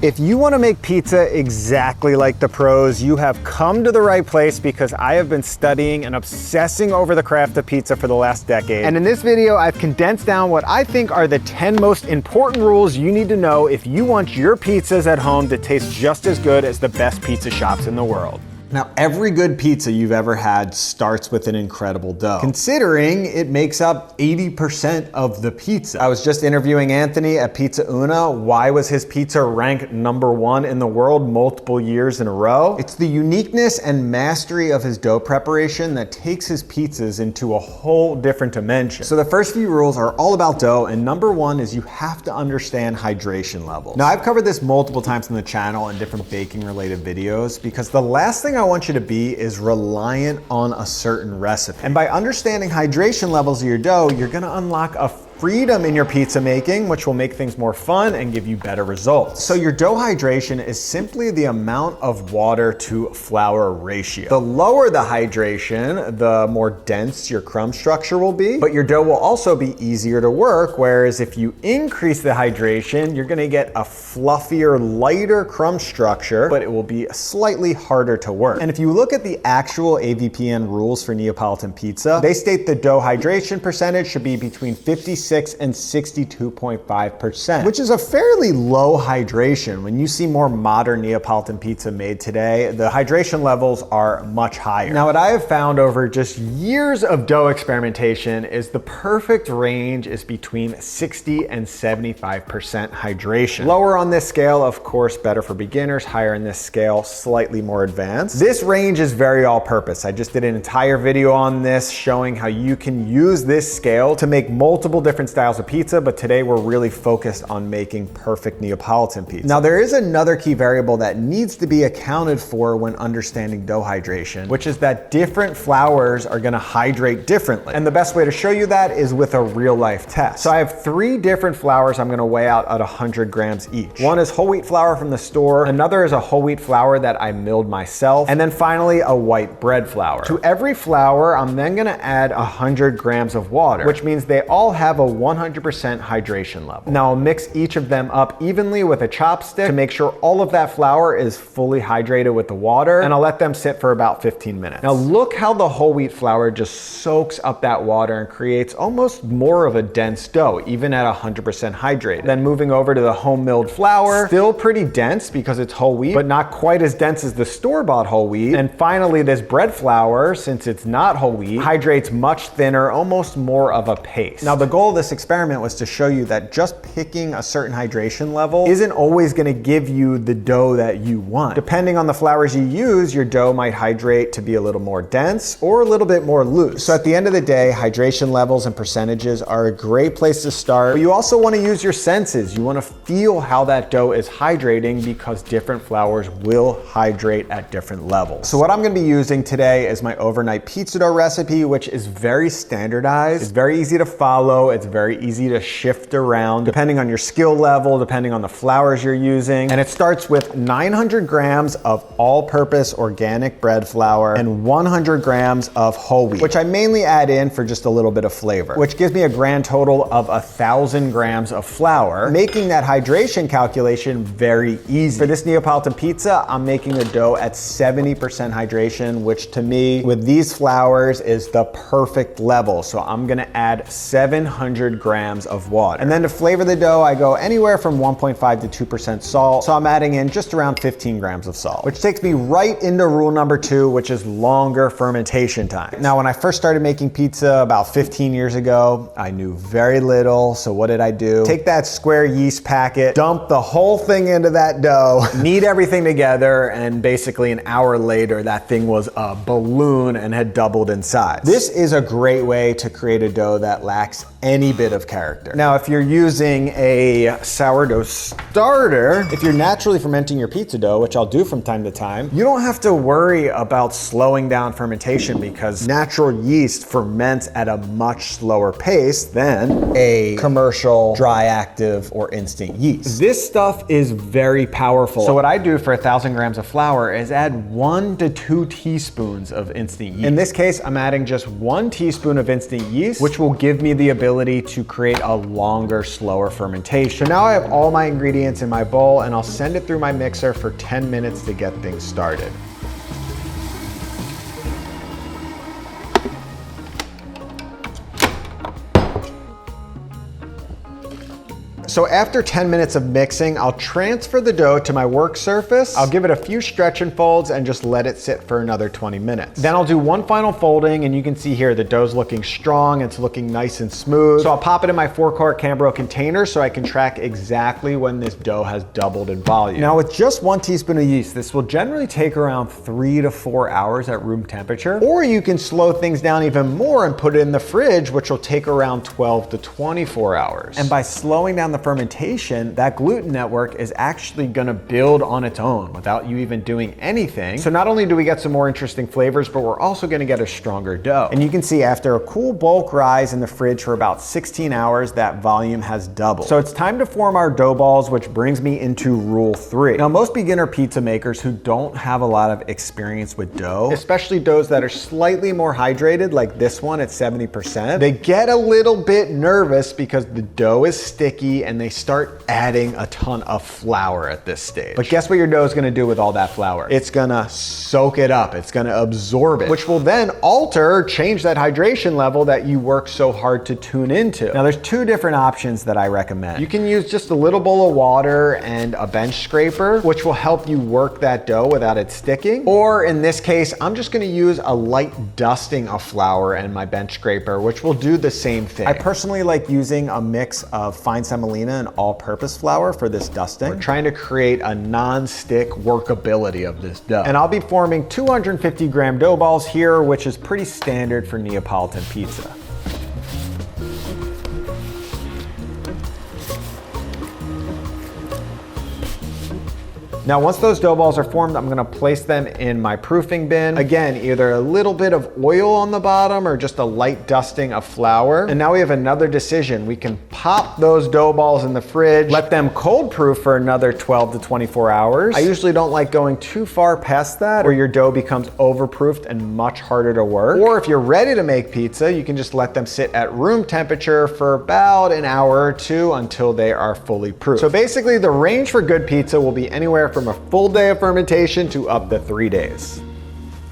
If you want to make pizza exactly like the pros, you have come to the right place because I have been studying and obsessing over the craft of pizza for the last decade. And in this video, I've condensed down what I think are the 10 most important rules you need to know if you want your pizzas at home to taste just as good as the best pizza shops in the world. Now, every good pizza you've ever had starts with an incredible dough, considering it makes up 80% of the pizza. I was just interviewing Anthony at Pizza Una. Why was his pizza ranked #1 in the world multiple years in a row? It's the uniqueness and mastery of his dough preparation that takes his pizzas into a whole different dimension. So the first few rules are all about dough, and #1 is you have to understand hydration levels. Now, I've covered this multiple times on the channel in different baking related videos because the last thing I want you to be is reliant on a certain recipe. And by understanding hydration levels of your dough, you're gonna unlock a freedom in your pizza making, which will make things more fun and give you better results. So your dough hydration is simply the amount of water to flour ratio. The lower the hydration, the more dense your crumb structure will be, but your dough will also be easier to work, whereas if you increase the hydration, you're gonna get a fluffier, lighter crumb structure, but it will be slightly harder to work. And if you look at the actual AVPN rules for Neapolitan pizza, they state the dough hydration percentage should be between 56 and 62.5%, which is a fairly low hydration. When you see more modern Neapolitan pizza made today, the hydration levels are much higher. Now, what I have found over just years of dough experimentation is the perfect range is between 60 and 75% hydration. Lower on this scale, of course, better for beginners. Higher in this scale, slightly more advanced. This range is very all-purpose. I just did an entire video on this showing how you can use this scale to make multiple different styles of pizza, but today we're really focused on making perfect Neapolitan pizza. Now, there is another key variable that needs to be accounted for when understanding dough hydration, which is that different flours are gonna hydrate differently. And the best way to show you that is with a real life test. So I have 3 different flours I'm gonna weigh out at 100 grams each. One is whole wheat flour from the store, another is a whole wheat flour that I milled myself, and then finally a white bread flour. To every flour, I'm then gonna add 100 grams of water, which means they all have a 100% hydration level. Now I'll mix each of them up evenly with a chopstick to make sure all of that flour is fully hydrated with the water, and I'll let them sit for about 15 minutes. Now look how the whole wheat flour just soaks up that water and creates almost more of a dense dough, even at 100% hydrated. Then moving over to the home milled flour, still pretty dense because it's whole wheat, but not quite as dense as the store-bought whole wheat. And finally, this bread flour, since it's not whole wheat, hydrates much thinner, almost more of a paste. Now the goal of this experiment was to show you that just picking a certain hydration level isn't always going to give you the dough that you want. Depending on the flours you use, your dough might hydrate to be a little more dense or a little bit more loose. So at the end of the day, hydration levels and percentages are a great place to start, but you also want to use your senses. You want to feel how that dough is hydrating because different flours will hydrate at different levels. So what I'm going to be using today is my overnight pizza dough recipe, which is very standardized. It's very easy to follow. It's very easy to shift around depending on your skill level, depending on the flours you're using. And it starts with 900 grams of all-purpose organic bread flour and 100 grams of whole wheat, which I mainly add in for just a little bit of flavor, which gives me a grand total of 1,000 grams of flour, making that hydration calculation very easy. For this Neapolitan pizza, I'm making the dough at 70% hydration, which to me, with these flours, is the perfect level. So I'm gonna add 700 grams of water. And then to flavor the dough, I go anywhere from 1.5 to 2% salt. So I'm adding in just around 15 grams of salt, which takes me right into rule number 2, which is longer fermentation time. Now, when I first started making pizza about 15 years ago, I knew very little. So what did I do? Take that square yeast packet, dump the whole thing into that dough, knead everything together, and basically an hour later, that thing was a balloon and had doubled in size. This is a great way to create a dough that lacks any bit of character. Now, if you're using a sourdough starter, if you're naturally fermenting your pizza dough, which I'll do from time to time, you don't have to worry about slowing down fermentation because natural yeast ferments at a much slower pace than a commercial dry active or instant yeast. This stuff is very powerful. So what I do for 1,000 grams of flour is add 1 to 2 teaspoons of instant yeast. In this case, I'm adding just 1 teaspoon of instant yeast, which will give me the ability ability to create a longer, slower fermentation. So now I have all my ingredients in my bowl, and I'll send it through my mixer for 10 minutes to get things started. So after 10 minutes of mixing, I'll transfer the dough to my work surface. I'll give it a few stretch and folds and just let it sit for another 20 minutes. Then I'll do one final folding, and you can see here the dough's looking strong, it's looking nice and smooth. So I'll pop it in my 4-quart Cambro container so I can track exactly when this dough has doubled in volume. Now with just 1 teaspoon of yeast, this will generally take around 3 to 4 hours at room temperature. Or you can slow things down even more and put it in the fridge, which will take around 12 to 24 hours. And by slowing down the fermentation, that gluten network is actually gonna build on its own without you even doing anything. So not only do we get some more interesting flavors, but we're also gonna get a stronger dough. And you can see after a cool bulk rise in the fridge for about 16 hours, that volume has doubled. So it's time to form our dough balls, which brings me into rule 3. Now, most beginner pizza makers who don't have a lot of experience with dough, especially doughs that are slightly more hydrated, like this one at 70%, they get a little bit nervous because the dough is sticky and they start adding a ton of flour at this stage. But guess what your dough is gonna do with all that flour? It's gonna soak it up, it's gonna absorb it, which will then change that hydration level that you work so hard to tune into. Now there's 2 different options that I recommend. You can use just a little bowl of water and a bench scraper, which will help you work that dough without it sticking. Or in this case, I'm just gonna use a light dusting of flour and my bench scraper, which will do the same thing. I personally like using a mix of fine semolina and all-purpose flour for this dusting. We're trying to create a non-stick workability of this dough. And I'll be forming 250 gram dough balls here, which is pretty standard for Neapolitan pizza. Now, once those dough balls are formed, I'm gonna place them in my proofing bin. Again, either a little bit of oil on the bottom or just a light dusting of flour. And now we have another decision. We can pop those dough balls in the fridge, let them cold proof for another 12 to 24 hours. I usually don't like going too far past that, where your dough becomes overproofed and much harder to work. Or if you're ready to make pizza, you can just let them sit at room temperature for about an hour or 2 until they are fully proof. So basically, the range for good pizza will be anywhere from a full day of fermentation to up to 3 days.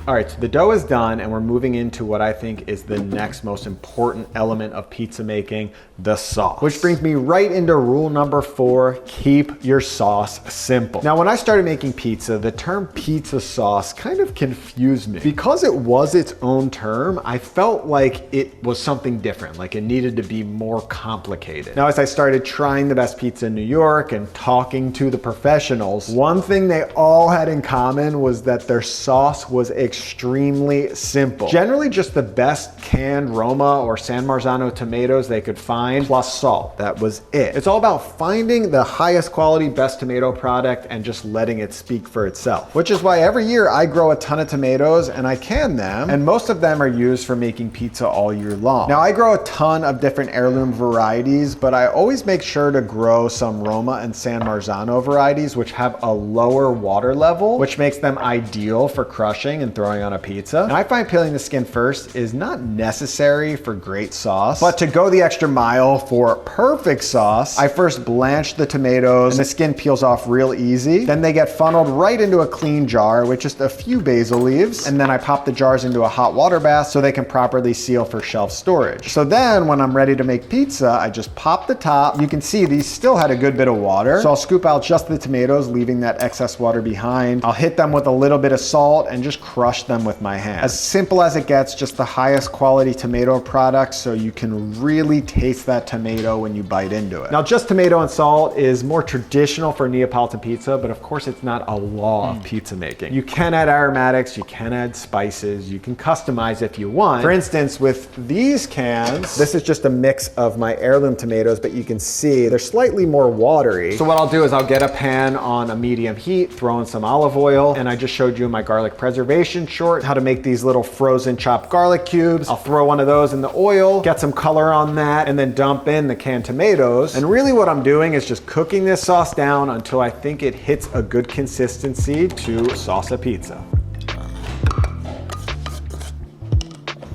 All right, so the dough is done and we're moving into what I think is the next most important element of pizza making, the sauce. Which brings me right into rule number 4, keep your sauce simple. Now, when I started making pizza, the term pizza sauce kind of confused me. Because it was its own term, I felt like it was something different, like it needed to be more complicated. Now, as I started trying the best pizza in New York and talking to the professionals, one thing they all had in common was that their sauce was extremely simple. Generally just the best canned Roma or San Marzano tomatoes they could find, plus salt. That was it. It's all about finding the highest quality, best tomato product and just letting it speak for itself. Which is why every year I grow a ton of tomatoes and I can them, and most of them are used for making pizza all year long. Now, I grow a ton of different heirloom varieties, but I always make sure to grow some Roma and San Marzano varieties, which have a lower water level, which makes them ideal for crushing and throwing on a pizza. And I find peeling the skin first is not necessary for great sauce, but to go the extra mile for perfect sauce, I first blanch the tomatoes and the skin peels off real easy. Then they get funneled right into a clean jar with just a few basil leaves. And then I pop the jars into a hot water bath so they can properly seal for shelf storage. So then when I'm ready to make pizza, I just pop the top. You can see these still had a good bit of water. So I'll scoop out just the tomatoes, leaving that excess water behind. I'll hit them with a little bit of salt and just crush them with my hand. As simple as it gets, just the highest quality tomato product so you can really taste that tomato when you bite into it. Now, just tomato and salt is more traditional for Neapolitan pizza, but of course it's not a law of pizza making. You can add aromatics, you can add spices, you can customize if you want. For instance, with these cans, this is just a mix of my heirloom tomatoes, but you can see they're slightly more watery. So what I'll do is I'll get a pan on a medium heat, throw in some olive oil, and I just showed you in my garlic preservation short how to make these little frozen chopped garlic cubes. I'll throw one of those in the oil, get some color on that, and then dump in the canned tomatoes. And really what I'm doing is just cooking this sauce down until I think it hits a good consistency to salsa pizza.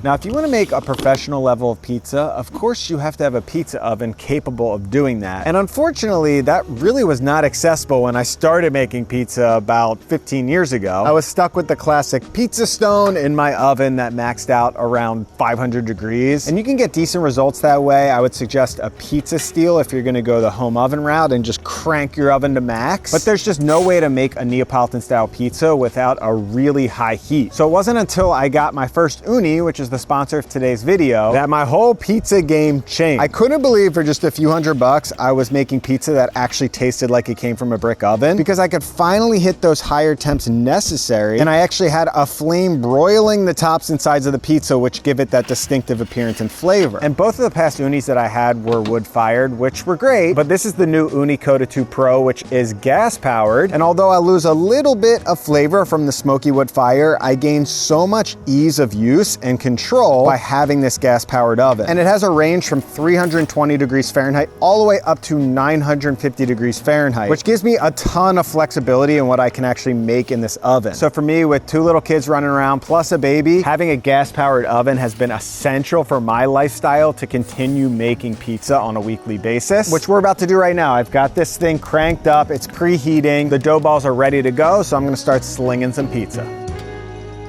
Now, if you want to make a professional level of pizza, of course you have to have a pizza oven capable of doing that. And unfortunately, that really was not accessible when I started making pizza about 15 years ago. I was stuck with the classic pizza stone in my oven that maxed out around 500 degrees. And you can get decent results that way. I would suggest a pizza steel if you're gonna go the home oven route and just crank your oven to max. But there's just no way to make a Neapolitan style pizza without a really high heat. So it wasn't until I got my first uni, which is the sponsor of today's video, that my whole pizza game changed. I couldn't believe for just a few $100 I was making pizza that actually tasted like it came from a brick oven, because I could finally hit those higher temps necessary, and I actually had a flame broiling the tops and sides of the pizza, which give it that distinctive appearance and flavor. And both of the past unis that I had were wood fired, which were great, but this is the new Uni Coda 2 Pro, which is gas powered. And although I lose a little bit of flavor from the smoky wood fire, I gain so much ease of use and control by having this gas powered oven. And it has a range from 320 degrees Fahrenheit all the way up to 950 degrees Fahrenheit, which gives me a ton of flexibility in what I can actually make in this oven. So for me, with 2 little kids running around plus a baby, having a gas powered oven has been essential for my lifestyle to continue making pizza on a weekly basis, which we're about to do right now. I've got this thing cranked up, it's preheating, the dough balls are ready to go, so I'm gonna start slinging some pizza.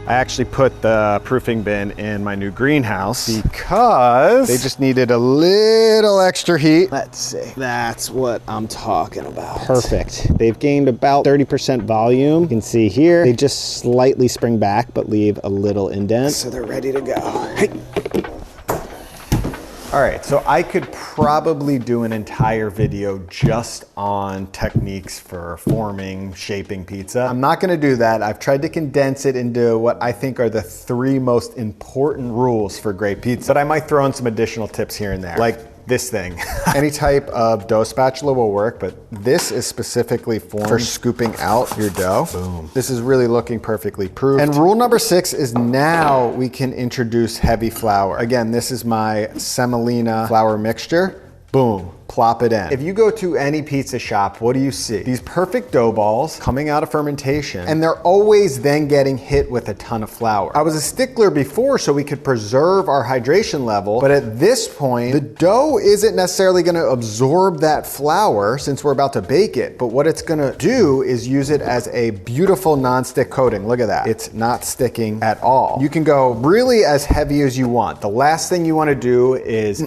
I actually put the proofing bin in my new greenhouse because they just needed a little extra heat. Let's see, that's what I'm talking about. Perfect. They've gained about 30% volume. You can see here, they just slightly spring back, but leave a little indent. So they're ready to go. Hey. All right, so I could probably do an entire video just on techniques for forming, shaping pizza. I'm not gonna do that. I've tried to condense it into what I think are the 3 most important rules for great pizza, but I might throw in some additional tips here and there, like this thing. Any type of dough spatula will work, but this is specifically formed for scooping out your dough. Boom. This is really looking perfectly proofed. And rule number 6 is now we can introduce heavy flour. Again, this is my semolina flour mixture. Boom. Plop it in. If you go to any pizza shop, what do you see? These perfect dough balls coming out of fermentation, and they're always then getting hit with a ton of flour. I was a stickler before so we could preserve our hydration level, but at this point, the dough isn't necessarily gonna absorb that flour since we're about to bake it, but what it's gonna do is use it as a beautiful non-stick coating. Look at that. It's not sticking at all. You can go really as heavy as you want. The last thing you wanna do is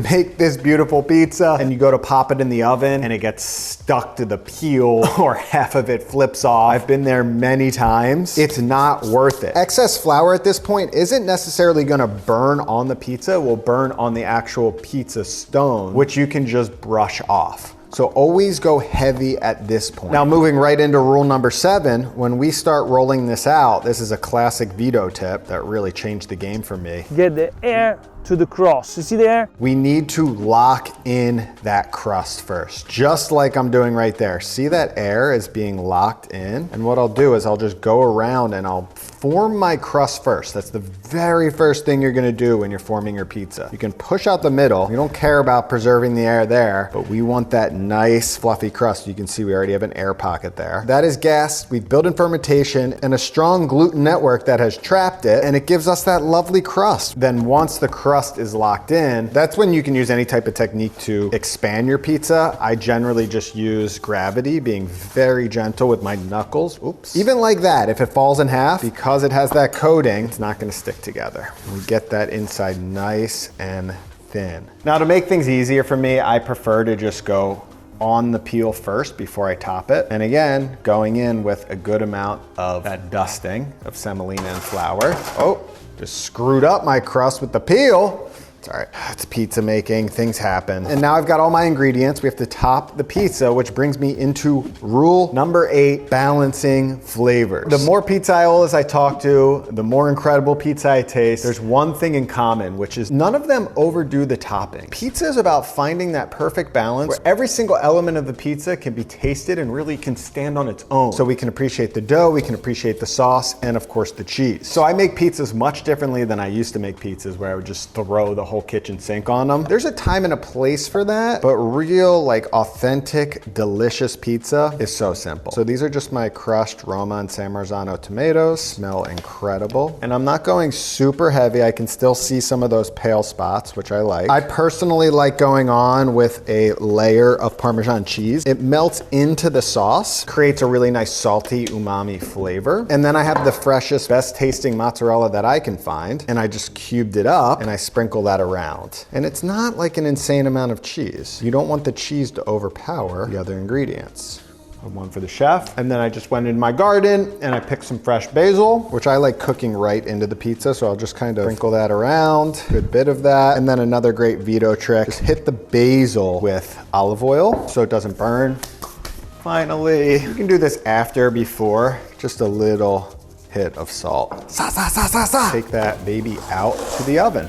make this beautiful pizza and you go to pop it in the oven and it gets stuck to the peel or half of it flips off. I've been there many times. It's not worth it. Excess flour at this point isn't necessarily gonna burn on the pizza, it will burn on the actual pizza stone, which you can just brush off. So always go heavy at this point. Now moving right into rule number 7, when we start rolling this out, this is a classic Vito tip that really changed the game for me. Get the air to the crust. You see there? We need to lock in that crust first, just like I'm doing right there. See that air is being locked in? And what I'll do is I'll just go around and I'll form my crust first. That's the very first thing you're gonna do when you're forming your pizza. You can push out the middle. We don't care about preserving the air there, but we want that nice fluffy crust. You can see we already have an air pocket there. That is gas. We've built in fermentation and a strong gluten network that has trapped it, and it gives us that lovely crust. Then once the crust is locked in, that's when you can use any type of technique to expand your pizza. I generally just use gravity, being very gentle with my knuckles. Oops. Even like that, if it falls in half, because it has that coating, it's not gonna stick together. We get that inside nice and thin. Now to make things easier for me, I prefer to just go on the peel first before I top it. And again, going in with a good amount of that dusting of semolina and flour. Oh, just screwed up my crust with the peel. It's all right, it's pizza making, things happen. And now I've got all my ingredients. We have to top the pizza, which brings me into rule number 8, balancing flavors. The more pizzaiolas I talk to, the more incredible pizza I taste. There's one thing in common, which is none of them overdo the topping. Pizza is about finding that perfect balance where every single element of the pizza can be tasted and really can stand on its own. So we can appreciate the dough, we can appreciate the sauce, and of course the cheese. So I make pizzas much differently than I used to make pizzas, where I would just throw the whole whole kitchen sink on them. There's a time and a place for that, but real, like authentic, delicious pizza is so simple. So these are just my crushed Roma and San Marzano tomatoes. Smell incredible. And I'm not going super heavy. I can still see some of those pale spots, which I like. I personally like going on with a layer of Parmesan cheese. It melts into the sauce, creates a really nice salty umami flavor. And then I have the freshest, best tasting mozzarella that I can find. And I just cubed it up and I sprinkle that around. And it's not like an insane amount of cheese. You don't want the cheese to overpower the other ingredients. One for the chef. And then I just went in my garden and I picked some fresh basil, which I like cooking right into the pizza. So I'll just kind of sprinkle that around, good bit of that. And then another great veto trick, just hit the basil with olive oil so it doesn't burn. Finally, you can do this after, before, just a little hit of salt. Sa, sa, sa, sa, sa. Take that baby out to the oven.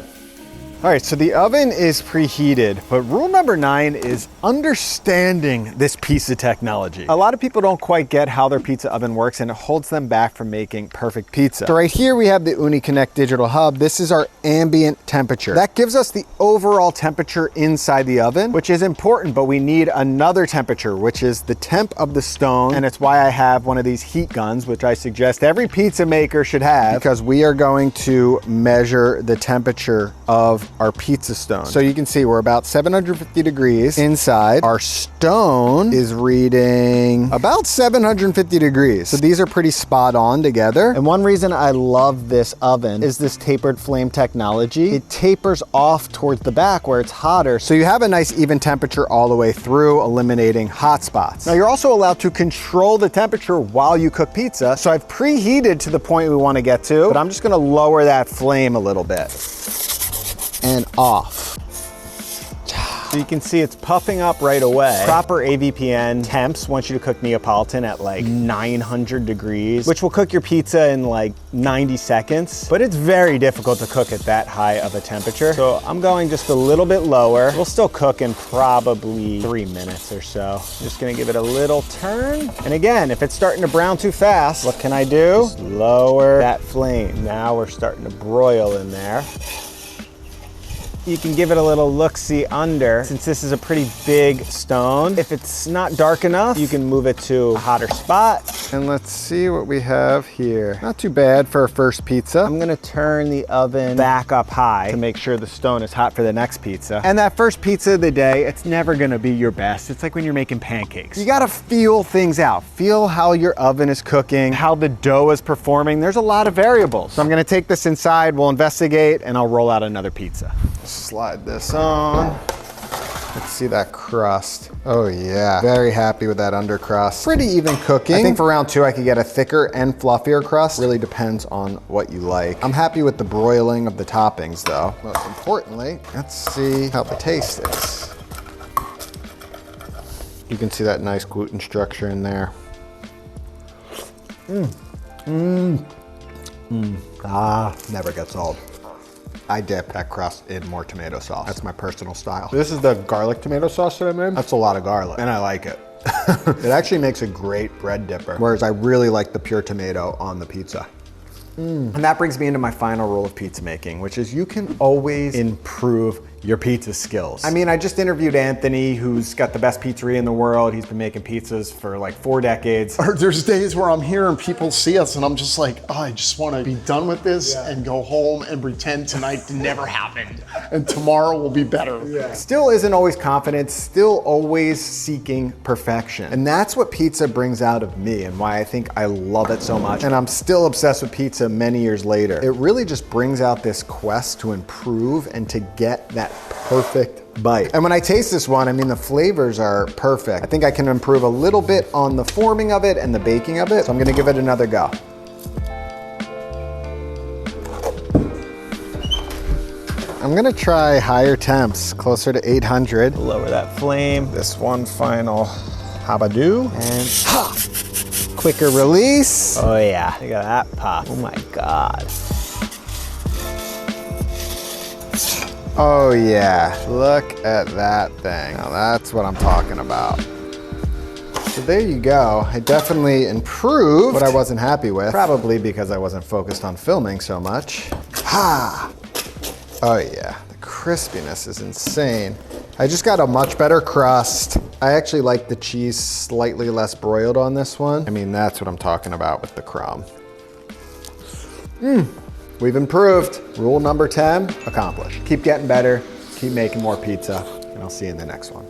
All right, so the oven is preheated, but rule number 9 is understanding this piece of technology. A lot of people don't quite get how their pizza oven works, and it holds them back from making perfect pizza. So right here we have the UniConnect digital hub. This is our ambient temperature. That gives us the overall temperature inside the oven, which is important, but we need another temperature, which is the temp of the stone. And it's why I have one of these heat guns, which I suggest every pizza maker should have, because we are going to measure the temperature of our pizza stone. So you can see we're about 750 degrees inside. Our stone is reading about 750 degrees. So these are pretty spot on together. And one reason I love this oven is this tapered flame technology. It tapers off towards the back where it's hotter. So you have a nice even temperature all the way through, eliminating hot spots. Now you're also allowed to control the temperature while you cook pizza. So I've preheated to the point we want to get to, but I'm just gonna lower that flame a little bit. And off. So you can see it's puffing up right away. Proper AVPN temps want you to cook Neapolitan at like 900 degrees, which will cook your pizza in like 90 seconds, but it's very difficult to cook at that high of a temperature. So I'm going just a little bit lower. We'll still cook in probably 3 minutes or so. I'm just gonna give it a little turn. And again, if it's starting to brown too fast, what can I do? Just lower that flame. Now we're starting to broil in there. You can give it a little look-see under, since this is a pretty big stone. If it's not dark enough, you can move it to a hotter spot. And let's see what we have here. Not too bad for a first pizza. I'm gonna turn the oven back up high to make sure the stone is hot for the next pizza. And that first pizza of the day, it's never gonna be your best. It's like when you're making pancakes. You gotta feel things out. Feel how your oven is cooking, how the dough is performing. There's a lot of variables. So I'm gonna take this inside, we'll investigate, and I'll roll out another pizza. Slide this on. Let's see that crust. Oh yeah, very happy with that under crust. Pretty even cooking. I think for round 2, I could get a thicker and fluffier crust. Really depends on what you like. I'm happy with the broiling of the toppings though. Most importantly, let's see how the taste is. You can see that nice gluten structure in there. Never gets old. I dip that crust in more tomato sauce. That's my personal style. This is the garlic tomato sauce that I made. That's a lot of garlic, and I like it. It actually makes a great bread dipper, whereas I really like the pure tomato on the pizza. And that brings me into my final rule of pizza making, which is you can always improve your pizza skills. I mean, I just interviewed Anthony, who's got the best pizzeria in the world. He's been making pizzas for like 4 decades. There's days where I'm here and people see us and I'm just like, oh, I just want to be done with this and go home and pretend tonight never happened and tomorrow will be better. Still isn't always confident, still always seeking perfection. And that's what pizza brings out of me and why I think I love it so much. And I'm still obsessed with pizza many years later. It really just brings out this quest to improve and to get that perfect bite. And when I taste this one, I mean, the flavors are perfect. I think I can improve a little bit on the forming of it and the baking of it. So I'm gonna give it another go. I'm gonna try higher temps, closer to 800. Lower that flame. This one final habadoo. And ha! Quicker release. Oh yeah, look at that pop. Oh my God. Oh yeah, look at that thing. Now that's what I'm talking about. So there you go. I definitely improved what I wasn't happy with. Probably because I wasn't focused on filming so much. Ha! Oh yeah, the crispiness is insane. I just got a much better crust. I actually like the cheese slightly less broiled on this one. I mean, that's what I'm talking about with the crumb. We've improved. Rule number 10, accomplished. Keep getting better, keep making more pizza, and I'll see you in the next one.